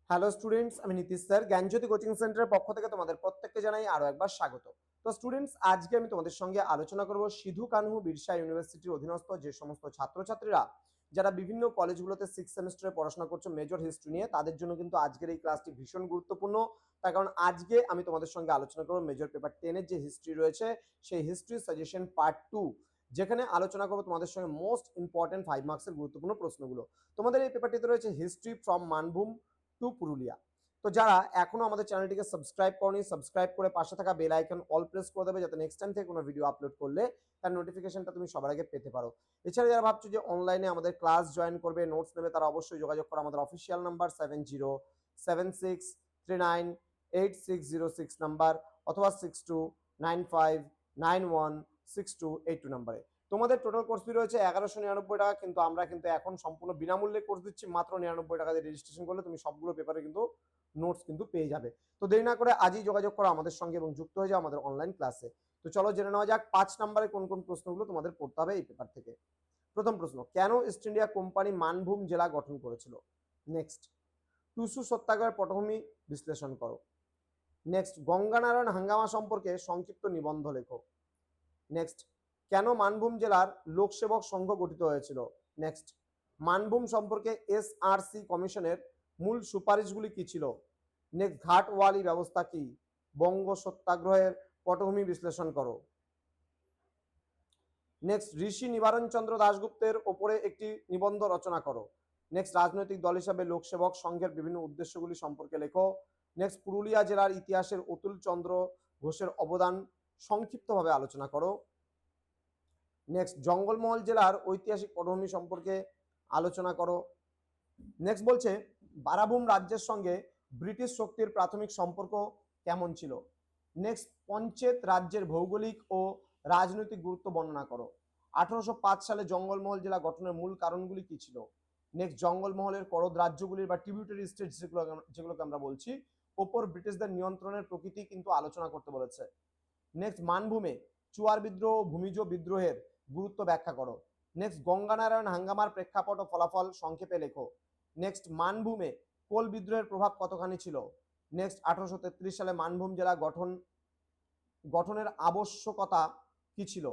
Hello students, আমি Nitish sir জ্ঞানজ্যোতি coaching সেন্টারের পক্ষ থেকে তোমাদের প্রত্যেককে জানাই আরো একবার স্বাগত। তো স্টুডেন্টস, আজকে আমি তোমাদের সঙ্গে আলোচনা করব সিধু কানহু বিরসা ইউনিভার্সিটির অধীনস্থ যে সমস্ত ছাত্রছাত্রীরা যারা বিভিন্ন কলেজগুলোতে 6 সেমেস্টারে পড়াশোনা করছো মেজর হিস্ট্রি নিয়ে, তাদের জন্য কিন্তু আজকের এই ক্লাসটি ভীষণ গুরুত্বপূর্ণ। তার কারণ আজকে আমি তোমাদের সঙ্গে আলোচনা করব মেজর পেপার 10-এর যে হিস্ট্রি রয়েছে সেই হিস্ট্রি সাজেশন পার্ট 2, যেখানে আলোচনা করবো তোমাদের সঙ্গে মোস্ট ইম্পর্টেন্ট 5 মার্কসের গুরুত্বপূর্ণ প্রশ্নগুলো। তোমাদের এই পেপারটিতে রয়েছে history from Manbhum to Purulia. তো যারা এখনো আমাদের চ্যানেলটিকে সাবস্ক্রাইব করনি, সাবস্ক্রাইব করে পাশে থাকা বেল আইকন অল প্রেস করে দেবে, যাতে নেক্সট টাইম থেকে কোনো ভিডিও আপলোড করলে তার নোটিফিকেশনটা তুমি সবার আগে পেতে পারো। এছাড়া যারা ভাবছো যে অনলাইনে আমাদের ক্লাস জয়েন করবে, নোটস নেবে, তারা অবশ্যই যোগাযোগ করো আমাদের অফিসিয়াল নাম্বার 7076398606 নাম্বার অথবা 6295916282 নাম্বারে। তোমাদের টোটাল কোর্স ফি রয়েছে 1199 টাকা, কিন্তু আমরা কিন্তু এখন সম্পূর্ণ বিনামূল্যে কোর্স দিচ্ছি। মাত্র 99 টাকা দিয়ে রেজিস্ট্রেশন করলে তুমি সবগুলো পেপারে কিন্তু নোটস কিন্তু পেয়ে যাবে। তো দেরি না করে আজই যোগাযোগ করো আমাদের সঙ্গে এবং যুক্ত হয়ে যাও আমাদের অনলাইন ক্লাসে। তো চলো জেনে নেওয়া যাক 5 নম্বরে কোন কোন প্রশ্নগুলো তোমাদের পড়তে হবে এই পেপার থেকে। প্রথম প্রশ্ন, কেন ইস্ট ইন্ডিয়া কোম্পানি মানভূম জেলা গঠন করেছিল? নেক্সট, টুসু সত্যাগ্রহের পটভূমি বিশ্লেষণ করো। নেক্সট, গঙ্গানারায়ণ হাঙ্গামা সম্পর্কে সংক্ষিপ্ত নিবন্ধ লেখো। নেক্সট, কেন মানভূম জেলার লোকসেবক সংঘ গঠিত হয়েছিল? নেক্সট, মানভূম সম্পর্কে এসআরসি কমিশনের মূল সুপারিশগুলি কি ছিল? নেক্সট, ঘাটওয়ালি ব্যবস্থা কি? বঙ্গ সত্যাগ্রহের পটভূমি বিশ্লেষণ করো। নেক্সট, ঋষি নিবারণ চন্দ্র দাশগুপ্তের ওপরে একটি নিবন্ধ রচনা করো। নেক্সট, রাজনৈতিক দল হিসাবে লোকসেবক সংঘের বিভিন্ন উদ্দেশ্যগুলি সম্পর্কে লেখো। নেক্সট, পুরুলিয়া জেলার ইতিহাসের অতুল চন্দ্র ঘোষের অবদান সংক্ষিপ্তভাবে আলোচনা করো। নেক্সট, জঙ্গলমহল জেলার ঐতিহাসিক পটভূমি সম্পর্কে আলোচনা করো। নেক্সট বলছে, বারাভূম রাজ্যের সঙ্গে ব্রিটিশ শক্তির প্রাথমিক সম্পর্ক কেমন ছিল? নেক্সট, পঞ্চেত রাজ্যের ভৌগোলিক ও রাজনৈতিক গুরুত্ব বর্ণনা করো। 1805 সালে জঙ্গলমহল জেলা গঠনের মূল কারণগুলি কি ছিল? নেক্সট, জঙ্গলমহলের করদ রাজ্যগুলির বা ট্রিবিউটারি স্টেটস যেগুলোকে আমরা বলছি ওপর ব্রিটিশদের নিয়ন্ত্রণের প্রকৃতি কিন্তু আলোচনা করতে বলেছে। নেক্সট, মানভূমে চুয়ার বিদ্রোহ ও ভূমিজ বিদ্রোহের গুরুত্ব ব্যাখ্যা করো। নেক্সট, গঙ্গানারায়ণ হাঙ্গামার প্রেক্ষাপট ও ফলাফল সংক্ষেপে লেখো। নেক্সট, মানভূমে কোল বিদ্রোহের প্রভাব কতখানি ছিল? নেক্সট, 1833 সালে মানভূম জেলা গঠনের আবশ্যকতা কি ছিল?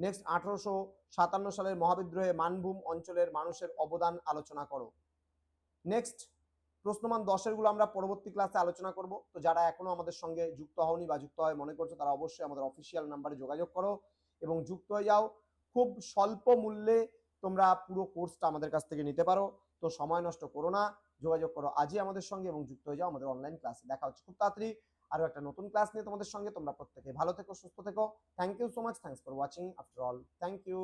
নেক্সট, 1857 সালের মহাবিদ্রোহে মানভূম অঞ্চলের মানুষের অবদান আলোচনা করো। নেক্সট, প্রশ্নমান 10-এর গুলো আমরা পরবর্তী ক্লাসে আলোচনা করব। তো যারা এখনো আমাদের সঙ্গে যুক্ত হওনি বা যুক্ত হয় মনে করছো, তারা অবশ্যই আমাদের অফিসিয়াল নাম্বারে যোগাযোগ করো এবং যুক্ত হয়ে যাও। খুব স্বল্প মূল্যে তোমরা পুরো কোর্সটা আমাদের কাছ থেকে নিতে পারো। তো সময় নষ্ট করো না, যোগাযোগ করো আজই আমাদের সঙ্গে এবং যুক্ত হয়ে যাও আমাদের অনলাইন ক্লাসে। দেখা হচ্ছে খুব তাড়াতাড়ি আরো একটা নতুন ক্লাস নিয়ে তোমাদের সঙ্গে। তোমরা প্রত্যেকে ভালো থেকো, সুস্থ থেকো। Thank you so much, thanks for watching after all, thank you.